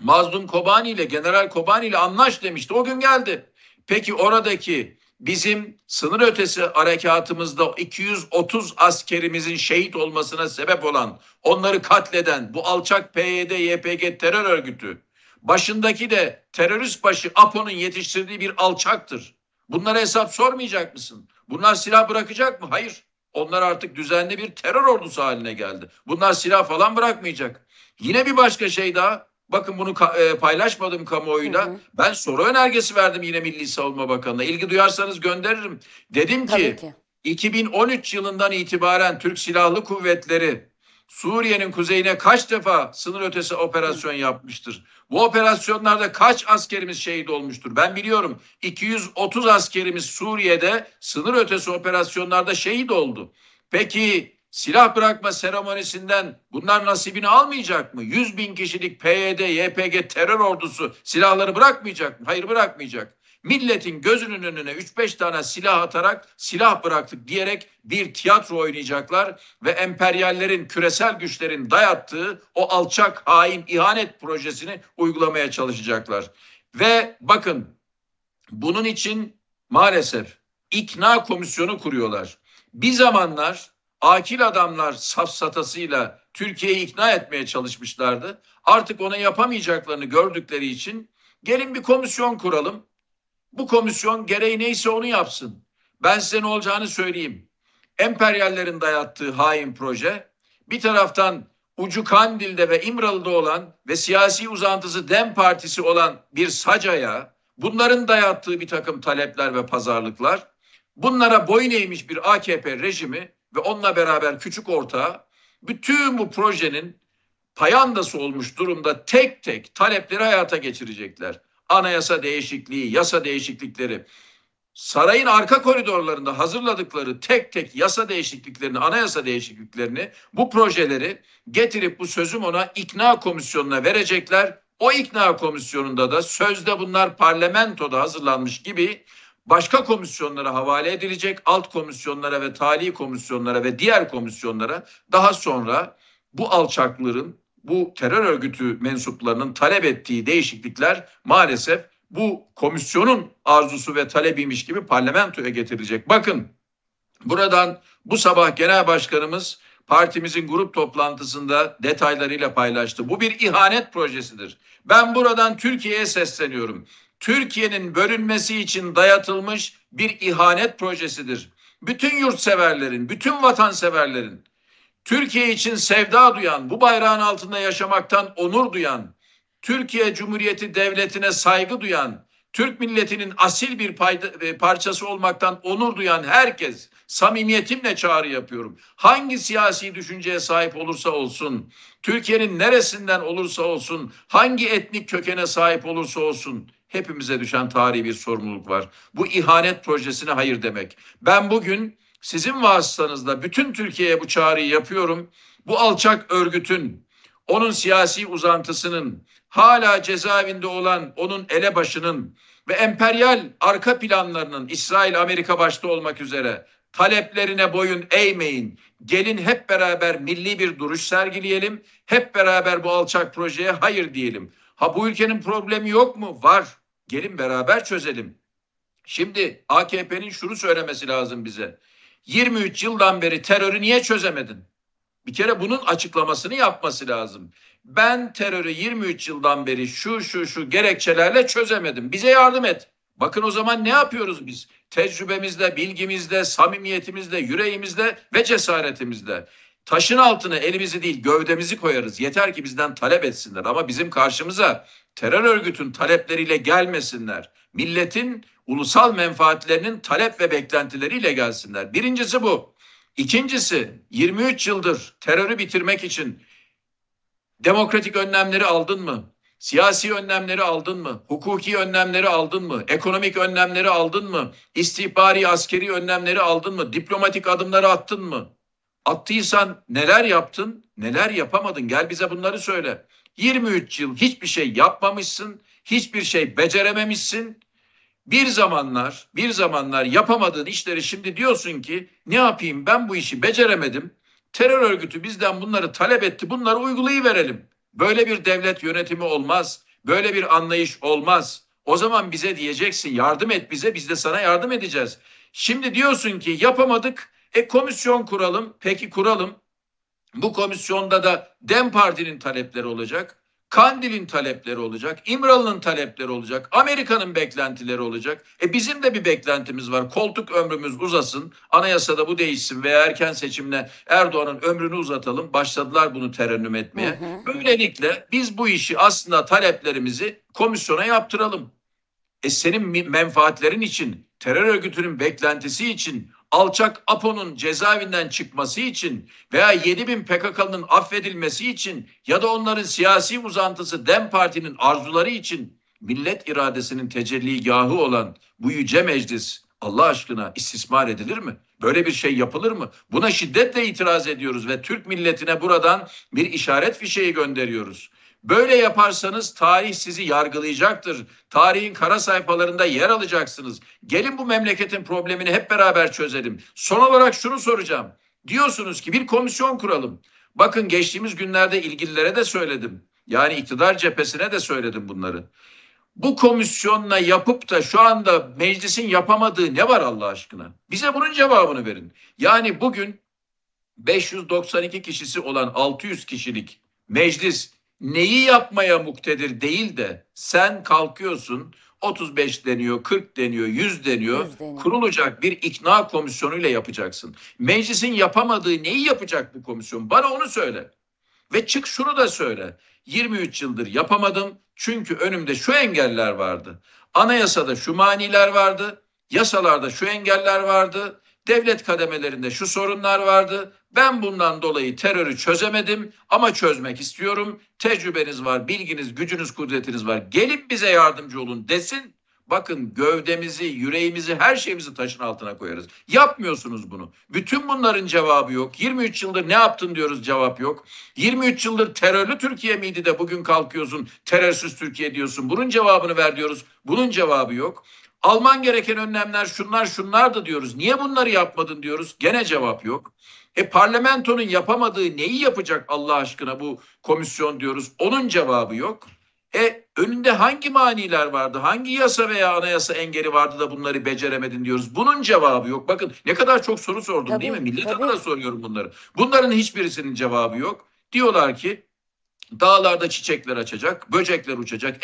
Mazlum Kobani ile, General Kobani ile anlaş demişti. O gün geldi. Peki oradaki bizim sınır ötesi harekatımızda 230 askerimizin şehit olmasına sebep olan, onları katleden bu alçak PYD, YPG terör örgütü, başındaki de terörist başı APO'nun yetiştirdiği bir alçaktır. Bunlara hesap sormayacak mısın? Bunlar silah bırakacak mı? Hayır. Onlar artık düzenli bir terör ordusu haline geldi. Bunlar silah falan bırakmayacak. Yine bir başka şey daha. Bakın bunu paylaşmadım kamuoyuyla. Ben soru önergesi verdim yine Milli Savunma Bakanı'na. İlgi duyarsanız gönderirim. Dedim ki 2013 yılından itibaren Türk Silahlı Kuvvetleri Suriye'nin kuzeyine kaç defa sınır ötesi operasyon yapmıştır? Bu operasyonlarda kaç askerimiz şehit olmuştur? Ben biliyorum 230 askerimiz Suriye'de sınır ötesi operasyonlarda şehit oldu. Peki silah bırakma seremonisinden bunlar nasibini almayacak mı? 100.000 kişilik PYD, YPG terör ordusu silahları bırakmayacak mı? Hayır, bırakmayacak. Milletin gözünün önüne 3-5 tane silah atarak silah bıraktık diyerek bir tiyatro oynayacaklar ve emperyallerin, küresel güçlerin dayattığı o alçak, hain, ihanet projesini uygulamaya çalışacaklar. Ve bakın bunun için maalesef ikna komisyonu kuruyorlar. Bir zamanlar akil adamlar safsatasıyla Türkiye'yi ikna etmeye çalışmışlardı. Artık ona yapamayacaklarını gördükleri için gelin bir komisyon kuralım. Bu komisyon gereği neyse onu yapsın. Ben size ne olacağını söyleyeyim. Emperyallerin dayattığı hain proje, bir taraftan ucu Kandil'de ve İmralı'da olan ve siyasi uzantısı DEM Partisi olan bir sacaya, bunların dayattığı bir takım talepler ve pazarlıklar, bunlara boyun eğmiş bir AKP rejimi ve onunla beraber küçük ortağı, bütün bu projenin payandası olmuş durumda tek tek talepleri hayata geçirecekler. Anayasa değişikliği, yasa değişiklikleri, sarayın arka koridorlarında hazırladıkları tek tek yasa değişikliklerini, anayasa değişikliklerini, bu projeleri getirip bu sözüm ona ikna komisyonuna verecekler. O ikna komisyonunda da sözde bunlar parlamentoda hazırlanmış gibi başka komisyonlara havale edilecek, alt komisyonlara ve tali komisyonlara ve diğer komisyonlara. Daha sonra bu alçakların, bu terör örgütü mensuplarının talep ettiği değişiklikler maalesef bu komisyonun arzusu ve talebiymiş gibi parlamentoya getirilecek. Bakın buradan bu sabah Genel Başkanımız partimizin grup toplantısında detaylarıyla paylaştı. Bu bir ihanet projesidir. Ben buradan Türkiye'ye sesleniyorum. Türkiye'nin bölünmesi için dayatılmış bir ihanet projesidir. Bütün yurtseverlerin, bütün vatanseverlerin, Türkiye için sevda duyan, bu bayrağın altında yaşamaktan onur duyan, Türkiye Cumhuriyeti Devleti'ne saygı duyan, Türk milletinin asil bir parçası olmaktan onur duyan herkes, samimiyetimle çağrı yapıyorum. Hangi siyasi düşünceye sahip olursa olsun, Türkiye'nin neresinden olursa olsun, hangi etnik kökene sahip olursa olsun, hepimize düşen tarihi bir sorumluluk var. Bu ihanet projesine hayır demek. Ben bugün sizin vasıtanızla bütün Türkiye'ye bu çağrıyı yapıyorum. Bu alçak örgütün, onun siyasi uzantısının, hala cezaevinde olan onun elebaşının ve emperyal arka planlarının, İsrail, Amerika başta olmak üzere taleplerine boyun eğmeyin. Gelin hep beraber milli bir duruş sergileyelim. Hep beraber bu alçak projeye hayır diyelim. Ha, bu ülkenin problemi yok mu? Var. Gelin beraber çözelim. Şimdi AKP'nin şunu söylemesi lazım bize. 23 yıldan beri terörü niye çözemedin? Bir kere bunun açıklamasını yapması lazım. Ben terörü 23 yıldan beri şu gerekçelerle çözemedim. Bize yardım et. Bakın o zaman ne yapıyoruz biz? Tecrübemizle, bilgimizle, samimiyetimizle, yüreğimizle ve cesaretimizle. Taşın altına elimizi değil gövdemizi koyarız. Yeter ki bizden talep etsinler. Ama bizim karşımıza terör örgütün talepleriyle gelmesinler. Milletin ulusal menfaatlerinin talep ve beklentileriyle gelsinler. Birincisi bu. İkincisi, 23 yıldır terörü bitirmek için demokratik önlemleri aldın mı? Siyasi önlemleri aldın mı? Hukuki önlemleri aldın mı? Ekonomik önlemleri aldın mı? İstihbari askeri önlemleri aldın mı? Diplomatik adımları attın mı? Attıysan neler yaptın, neler yapamadın? Gel bize bunları söyle. 23 yıl hiçbir şey yapmamışsın, hiçbir şey becerememişsin. Bir zamanlar yapamadığın işleri şimdi diyorsun ki ne yapayım, ben bu işi beceremedim. Terör örgütü bizden bunları talep etti, bunları uygulayıverelim. Böyle bir devlet yönetimi olmaz. Böyle bir anlayış olmaz. O zaman bize diyeceksin, yardım et bize, biz de sana yardım edeceğiz. Şimdi diyorsun ki yapamadık, komisyon kuralım. Peki kuralım. Bu komisyonda da DEM Parti'nin talepleri olacak. Kandil'in talepleri olacak, İmralı'nın talepleri olacak, Amerika'nın beklentileri olacak. Bizim de bir beklentimiz var. Koltuk ömrümüz uzasın, anayasada bu değişsin veya erken seçimle Erdoğan'ın ömrünü uzatalım. Başladılar bunu terennüm etmeye. Böylelikle biz bu işi aslında taleplerimizi komisyona yaptıralım. Senin menfaatlerin için, terör örgütünün beklentisi için, alçak APO'nun cezaevinden çıkması için veya 7.000 PKK'nın affedilmesi için ya da onların siyasi uzantısı DEM Parti'nin arzuları için millet iradesinin tecelligahı olan bu yüce meclis Allah aşkına istismar edilir mi? Böyle bir şey yapılır mı? Buna şiddetle itiraz ediyoruz ve Türk milletine buradan bir işaret fişeği gönderiyoruz. Böyle yaparsanız tarih sizi yargılayacaktır. Tarihin kara sayfalarında yer alacaksınız. Gelin bu memleketin problemini hep beraber çözelim. Son olarak şunu soracağım. Diyorsunuz ki bir komisyon kuralım. Bakın geçtiğimiz günlerde ilgililere de söyledim. Yani iktidar cephesine de söyledim bunları. Bu komisyonla yapıp da şu anda meclisin yapamadığı ne var Allah aşkına? Bize bunun cevabını verin. Yani bugün 592 kişisi olan 600 kişilik meclis neyi yapmaya muktedir değil de sen kalkıyorsun 35 deniyor, 40 deniyor, 100 deniyor. Kurulacak bir ikna komisyonuyla yapacaksın. Meclisin yapamadığı neyi yapacak bu komisyon? Bana onu söyle. Ve çık şunu da söyle. 23 yıldır yapamadım çünkü önümde şu engeller vardı. Anayasada şu maniler vardı. Yasalarda şu engeller vardı. Devlet kademelerinde şu sorunlar vardı. Ben bundan dolayı terörü çözemedim ama çözmek istiyorum. Tecrübeniz var, bilginiz, gücünüz, kudretiniz var. Gelin bize yardımcı olun desin. Bakın gövdemizi, yüreğimizi, her şeyimizi taşın altına koyarız. Yapmıyorsunuz bunu. Bütün bunların cevabı yok. 23 yıldır ne yaptın diyoruz, cevap yok. 23 yıldır terörlü Türkiye miydi de bugün kalkıyorsun terörsüz Türkiye diyorsun. Bunun cevabını ver diyoruz. Bunun cevabı yok. Alman gereken önlemler şunlar da diyoruz. Niye bunları yapmadın diyoruz. Gene cevap yok. Parlamentonun yapamadığı neyi yapacak Allah aşkına bu komisyon diyoruz. Onun cevabı yok. Önünde hangi maniler vardı? Hangi yasa veya anayasa engeli vardı da bunları beceremedin diyoruz. Bunun cevabı yok. Bakın ne kadar çok soru sordum tabii, değil mi? Millet adına soruyorum bunları. Bunların hiçbirisinin cevabı yok. Diyorlar ki dağlarda çiçekler açacak, böcekler uçacak,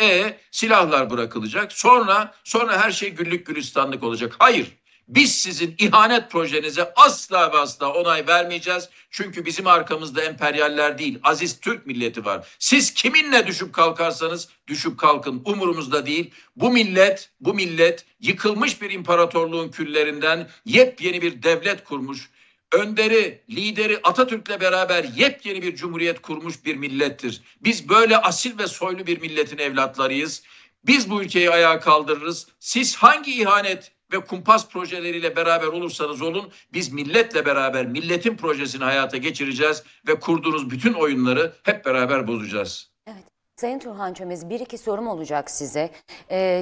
silahlar bırakılacak. Sonra her şey güllük gülistanlık olacak. Hayır. Biz sizin ihanet projenize asla ve asla onay vermeyeceğiz. Çünkü bizim arkamızda emperyaller değil, aziz Türk milleti var. Siz kiminle düşüp kalkarsanız düşüp kalkın, umurumuzda değil. Bu millet yıkılmış bir imparatorluğun küllerinden yepyeni bir devlet kurmuş. Önderi, lideri Atatürk'le beraber yepyeni bir cumhuriyet kurmuş bir millettir. Biz böyle asil ve soylu bir milletin evlatlarıyız. Biz bu ülkeyi ayağa kaldırırız. Siz hangi ihanet ve kumpas projeleriyle beraber olursanız olun, biz milletle beraber milletin projesini hayata geçireceğiz ve kurduğunuz bütün oyunları hep beraber bozacağız. Evet. Sayın Turhan Çömez, bir iki sorum olacak size.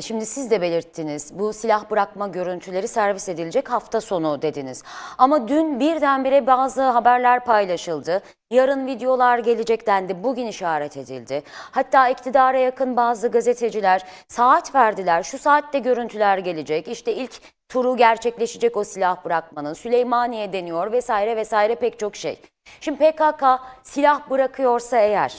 Şimdi siz de belirttiniz, bu silah bırakma görüntüleri servis edilecek hafta sonu dediniz. Ama dün birdenbire bazı haberler paylaşıldı. Yarın videolar gelecek dendi, bugün işaret edildi. Hatta iktidara yakın bazı gazeteciler saat verdiler, şu saatte görüntüler gelecek. İşte ilk turu gerçekleşecek o silah bırakmanın, Süleymaniye deniyor vesaire vesaire pek çok şey. Şimdi PKK silah bırakıyorsa eğer,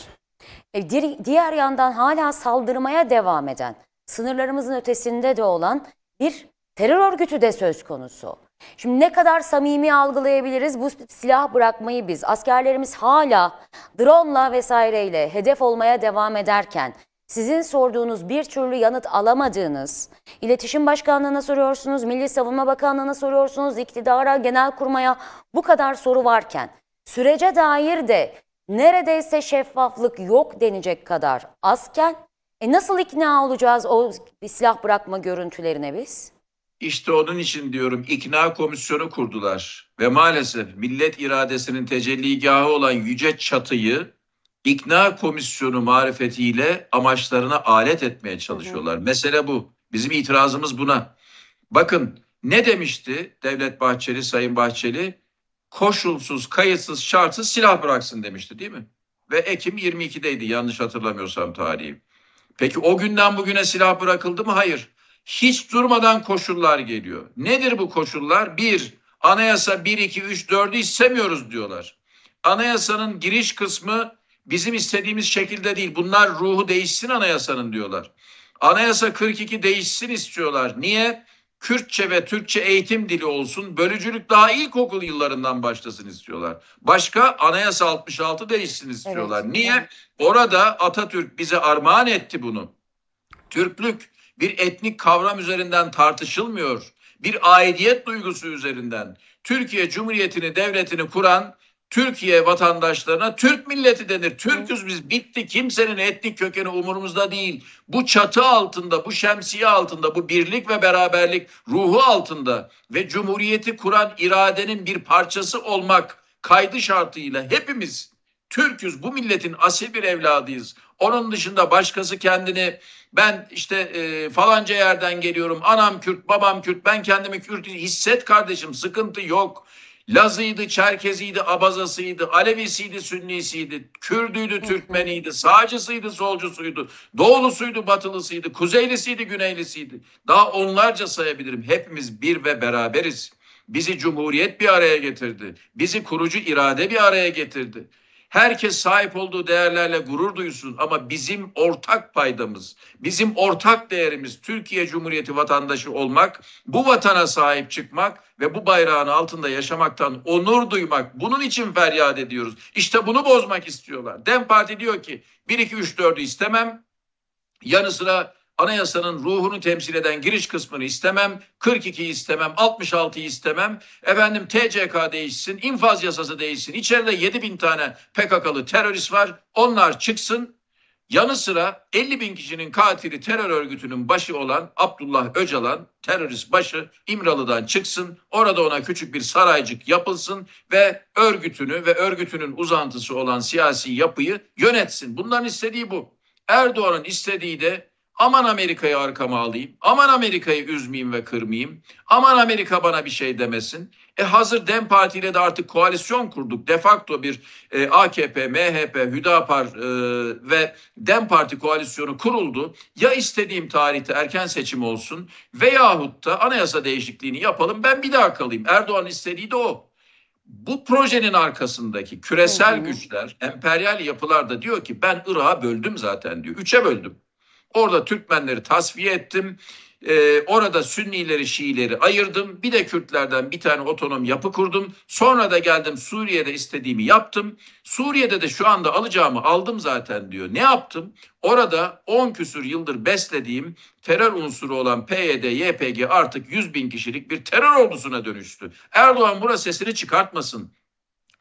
diğer yandan hala saldırmaya devam eden, sınırlarımızın ötesinde de olan bir terör örgütü de söz konusu. Şimdi ne kadar samimi algılayabiliriz bu silah bırakmayı biz? Askerlerimiz hala drone'la vesaireyle hedef olmaya devam ederken, sizin sorduğunuz bir türlü yanıt alamadığınız, İletişim Başkanlığı'na soruyorsunuz, Milli Savunma Bakanlığı'na soruyorsunuz, iktidara, Genelkurmay'a bu kadar soru varken, sürece dair de neredeyse şeffaflık yok denecek kadar azken Nasıl ikna olacağız o silah bırakma görüntülerine biz? İşte onun için diyorum, ikna komisyonu kurdular ve maalesef millet iradesinin tecelligahı olan yüce çatıyı ikna komisyonu marifetiyle amaçlarına alet etmeye çalışıyorlar. Mesele bu. Bizim itirazımız buna. Bakın ne demişti Devlet Bahçeli, Sayın Bahçeli? Koşulsuz, kayıtsız, şartsız silah bıraksın demişti, değil mi? Ve Ekim 22'deydi yanlış hatırlamıyorsam tarihi. Peki o günden bugüne silah bırakıldı mı? Hayır. Hiç durmadan koşullar geliyor. Nedir bu koşullar? 1. Anayasa 1, 2, 3, 4'ü istemiyoruz diyorlar. Anayasanın giriş kısmı bizim istediğimiz şekilde değil. Bunlar ruhu değişsin anayasanın diyorlar. Anayasa 42 değişsin istiyorlar. Niye? Kürtçe ve Türkçe eğitim dili olsun. Bölücülük daha ilkokul yıllarından başlasın istiyorlar. Başka Anayasa 66 değişsin istiyorlar. Evet. Niye? Orada Atatürk bize armağan etti bunu. Türklük bir etnik kavram üzerinden tartışılmıyor. Bir aidiyet duygusu üzerinden. Türkiye Cumhuriyeti'ni, devletini kuran Türkiye vatandaşlarına Türk milleti denir. Türküz biz, bitti. Kimsenin etnik kökeni umurumuzda değil. Bu çatı altında, bu şemsiye altında, bu birlik ve beraberlik ruhu altında ve Cumhuriyeti kuran iradenin bir parçası olmak kaydı şartıyla hepimiz Türküz, bu milletin asil bir evladıyız. Onun dışında başkası kendini ben işte falanca yerden geliyorum, anam Kürt, babam Kürt, ben kendimi Kürt hisset kardeşim, sıkıntı yok. Lazıydı, Çerkeziydi, Abazasıydı, Alevisiydi, Sünnisiydi, Kürdüydü, Türkmeniydi, sağcısıydı, solcusuydu, doğulusuydu, batılısıydı, kuzeylisiydi, güneylisiydi. Daha onlarca sayabilirim. Hepimiz bir ve beraberiz. Bizi Cumhuriyet bir araya getirdi. Bizi kurucu irade bir araya getirdi. Herkes sahip olduğu değerlerle gurur duysun ama bizim ortak paydamız, bizim ortak değerimiz Türkiye Cumhuriyeti vatandaşı olmak, bu vatana sahip çıkmak ve bu bayrağın altında yaşamaktan onur duymak. Bunun için feryat ediyoruz. İşte bunu bozmak istiyorlar. DEM Parti diyor ki 1, 2, 3, 4'ü istemem. Yanı sıra anayasanın ruhunu temsil eden giriş kısmını istemem, 42'yi istemem, 66'yı istemem, efendim TCK değişsin, infaz yasası değişsin, içeride 7.000 tane PKK'lı terörist var, onlar çıksın. Yanı sıra 50.000 kişinin katili terör örgütünün başı olan Abdullah Öcalan, terörist başı İmralı'dan çıksın, orada ona küçük bir saraycık yapılsın ve örgütünü ve örgütünün uzantısı olan siyasi yapıyı yönetsin. Bunların istediği bu. Erdoğan'ın istediği de aman Amerika'yı arkama alayım, aman Amerika'yı üzmeyeyim ve kırmayayım, aman Amerika bana bir şey demesin. Hazır DEM Parti ile de artık koalisyon kurduk. De facto bir AKP, MHP, Hüdapar ve DEM Parti koalisyonu kuruldu. Ya istediğim tarihte erken seçim olsun veyahut da anayasa değişikliğini yapalım, ben bir daha kalayım. Erdoğan istediği de o. Bu projenin arkasındaki küresel güçler, emperyal yapılar da diyor ki ben Irak'ı böldüm zaten diyor. 3'e böldüm. Orada Türkmenleri tasfiye ettim. Orada Sünnileri, Şiileri ayırdım. Bir de Kürtlerden bir tane otonom yapı kurdum. Sonra da geldim Suriye'de istediğimi yaptım. Suriye'de de şu anda alacağımı aldım zaten diyor. Ne yaptım? Orada 10 küsür yıldır beslediğim terör unsuru olan PYD, YPG artık 100.000 kişilik bir terör ordusuna dönüştü. Erdoğan buna sesini çıkartmasın.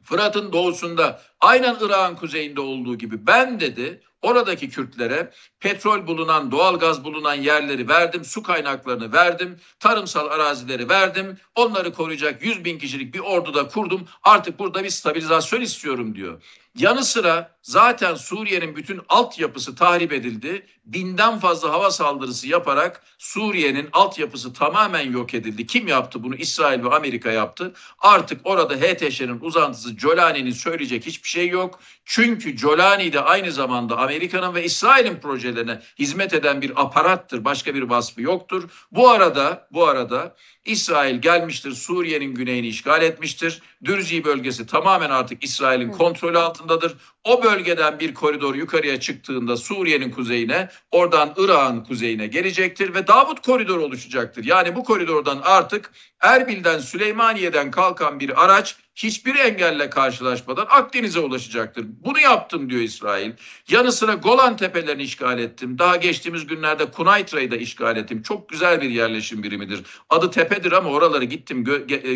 Fırat'ın doğusunda aynen Irak'ın kuzeyinde olduğu gibi ben dedi oradaki Kürtlere petrol bulunan, doğalgaz bulunan yerleri verdim, su kaynaklarını verdim, tarımsal arazileri verdim, onları koruyacak 100.000 kişilik bir ordu da kurdum, artık burada bir stabilizasyon istiyorum diyor. Yanı sıra zaten Suriye'nin bütün altyapısı tahrip edildi. 1000'den fazla hava saldırısı yaparak Suriye'nin altyapısı tamamen yok edildi. Kim yaptı bunu? İsrail ve Amerika yaptı. Artık orada HTŞ'nin uzantısı Jolani'nin söyleyecek hiçbir şey yok. Çünkü Jolani de aynı zamanda Amerika'nın ve İsrail'in projelerine hizmet eden bir aparattır. Başka bir vasfı yoktur. Bu arada İsrail gelmiştir, Suriye'nin güneyini işgal etmiştir. Dürzi bölgesi tamamen artık İsrail'in kontrolü altındadır. O bölgeden bir koridor yukarıya çıktığında Suriye'nin kuzeyine, oradan Irak'ın kuzeyine gelecektir ve Davut koridoru oluşacaktır. Yani bu koridordan artık Erbil'den, Süleymaniye'den kalkan bir araç hiçbir engelle karşılaşmadan Akdeniz'e ulaşacaktır. Bunu yaptım diyor İsrail. Yanı sıra Golan Tepelerini işgal ettim. Daha geçtiğimiz günlerde Kunaytra'yı da işgal ettim. Çok güzel bir yerleşim birimidir. Adı tepedir ama oraları gittim,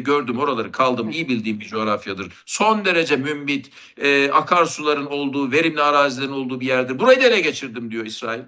gördüm, oraları kaldım. İyi bildiğim bir coğrafyadır. Son derece mümbit, akarsuların olduğu, verimli arazilerin olduğu bir yerdir. Burayı da ele geçirdim diyor İsrail.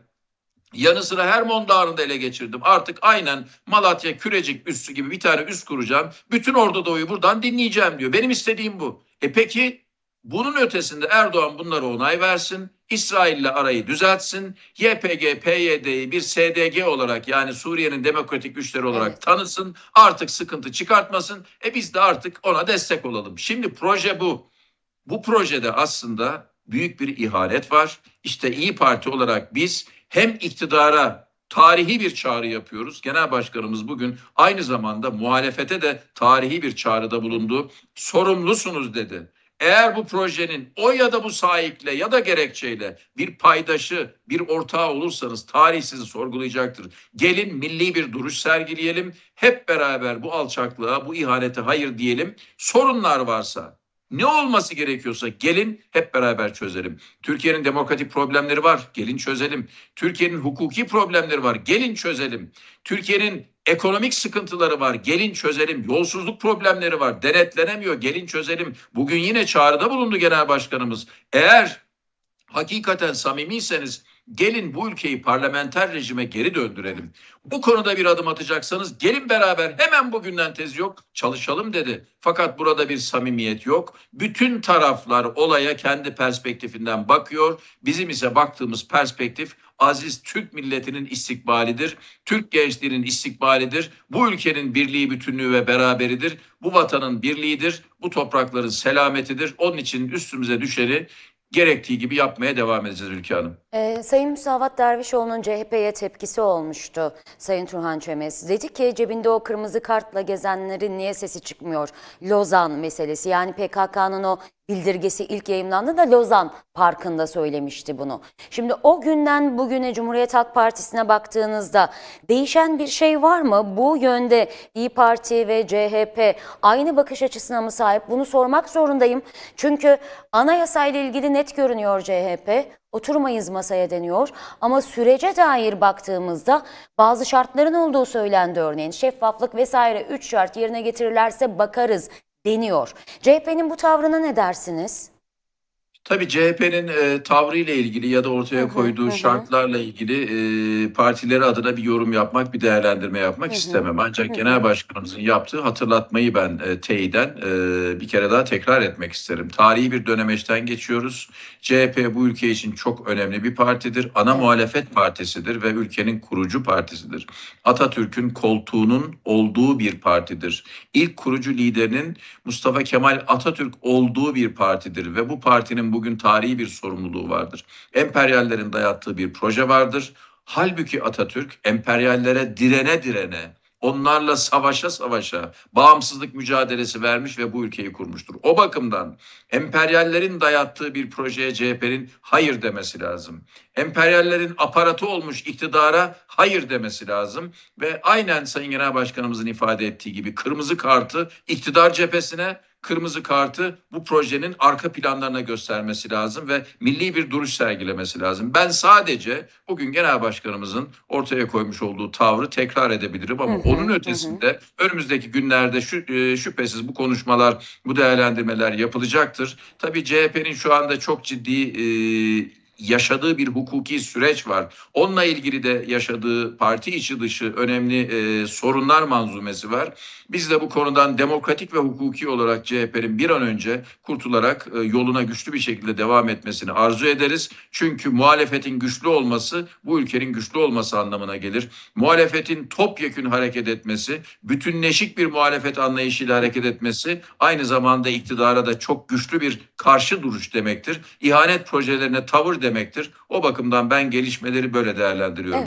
Yanı sıra Hermon Dağı'nı da ele geçirdim. Artık aynen Malatya Kürecik üssü gibi bir tane üs kuracağım. Bütün Ordu Doğu'yu buradan dinleyeceğim diyor. Benim istediğim bu. Peki bunun ötesinde Erdoğan bunlara onay versin. İsrail'le arayı düzeltsin. YPG, PYD'yi bir SDG olarak, yani Suriye'nin demokratik güçleri olarak tanısın. Artık sıkıntı çıkartmasın. Biz de artık ona destek olalım. Şimdi proje bu. Bu projede aslında büyük bir ihanet var. İşte İYİ Parti olarak biz hem iktidara tarihi bir çağrı yapıyoruz. Genel Başkanımız bugün aynı zamanda muhalefete de tarihi bir çağrıda bulundu. Sorumlusunuz dedi. Eğer bu projenin o ya da bu sahikle ya da gerekçeyle bir paydaşı, bir ortağı olursanız tarih sizi sorgulayacaktır. Gelin milli bir duruş sergileyelim. Hep beraber bu alçaklığa, bu ihanete hayır diyelim. Sorunlar varsa, ne olması gerekiyorsa gelin hep beraber çözelim. Türkiye'nin demokratik problemleri var, gelin çözelim. Türkiye'nin hukuki problemleri var, gelin çözelim. Türkiye'nin ekonomik sıkıntıları var, gelin çözelim. Yolsuzluk problemleri var, denetlenemiyor, gelin çözelim. Bugün yine çağrıda bulundu Genel Başkanımız. Eğer hakikaten samimiyseniz gelin bu ülkeyi parlamenter rejime geri döndürelim. Bu konuda bir adım atacaksanız gelin beraber hemen bugünden tez yok çalışalım dedi. Fakat burada bir samimiyet yok. Bütün taraflar olaya kendi perspektifinden bakıyor. Bizim ise baktığımız perspektif aziz Türk milletinin istikbalidir. Türk gençliğinin istikbalidir. Bu ülkenin birliği, bütünlüğü ve beraberidir. Bu vatanın birliğidir. Bu toprakların selametidir. Onun için üstümüze düşeni gerektiği gibi yapmaya devam edeceğiz Ülke Hanım. Sayın Müsavat Dervişoğlu'nun CHP'ye tepkisi olmuştu Sayın Turhan Çömez. Dedi ki cebinde o kırmızı kartla gezenlerin niye sesi çıkmıyor? Lozan meselesi, yani PKK'nın o bildirgesi ilk yayımlandı da Lozan Parkı'nda söylemişti bunu. Şimdi o günden bugüne Cumhuriyet Halk Partisi'ne baktığınızda değişen bir şey var mı? Bu yönde İYİ Parti ve CHP aynı bakış açısına mı sahip? Bunu sormak zorundayım. Çünkü anayasayla ilgili net görünüyor CHP. Oturmayız masaya deniyor ama sürece dair baktığımızda bazı şartların olduğu söylendi, örneğin şeffaflık vesaire 3 şart yerine getirirlerse bakarız deniyor. CHP'nin bu tavrına ne dersiniz? Tabii CHP'nin tavrıyla ilgili ya da ortaya koyduğu şartlarla ilgili partileri adına bir yorum yapmak, bir değerlendirme yapmak istemem. Ancak Genel Başkanımızın yaptığı hatırlatmayı ben teyiden bir kere daha tekrar etmek isterim. Tarihi bir dönemeçten geçiyoruz. CHP bu ülke için çok önemli bir partidir. Ana muhalefet partisidir ve ülkenin kurucu partisidir. Atatürk'ün koltuğunun olduğu bir partidir. İlk kurucu liderinin Mustafa Kemal Atatürk olduğu bir partidir ve bu partinin bugün tarihi bir sorumluluğu vardır. Emperyallerin dayattığı bir proje vardır. Halbuki Atatürk emperyallere direne, onlarla savaşa bağımsızlık mücadelesi vermiş ve bu ülkeyi kurmuştur. O bakımdan emperyallerin dayattığı bir projeye CHP'nin hayır demesi lazım. Emperyallerin aparatı olmuş iktidara hayır demesi lazım ve aynen Sayın Genel Başkanımızın ifade ettiği gibi kırmızı kartı iktidar cephesine, kırmızı kartı bu projenin arka planlarına göstermesi lazım ve milli bir duruş sergilemesi lazım. Ben sadece bugün Genel Başkanımızın ortaya koymuş olduğu tavrı tekrar edebilirim ama onun ötesinde önümüzdeki günlerde şüphesiz bu konuşmalar, bu değerlendirmeler yapılacaktır. Tabii CHP'nin şu anda çok ciddi yaşadığı bir hukuki süreç var. Onunla ilgili de yaşadığı parti içi dışı önemli sorunlar manzumesi var. Biz de bu konudan demokratik ve hukuki olarak CHP'nin bir an önce kurtularak yoluna güçlü bir şekilde devam etmesini arzu ederiz. Çünkü muhalefetin güçlü olması bu ülkenin güçlü olması anlamına gelir. Muhalefetin topyekün hareket etmesi, bütünleşik bir muhalefet anlayışıyla hareket etmesi aynı zamanda iktidara da çok güçlü bir karşı duruş demektir. İhanet projelerine tavır demektir. O bakımdan ben gelişmeleri böyle değerlendiriyorum.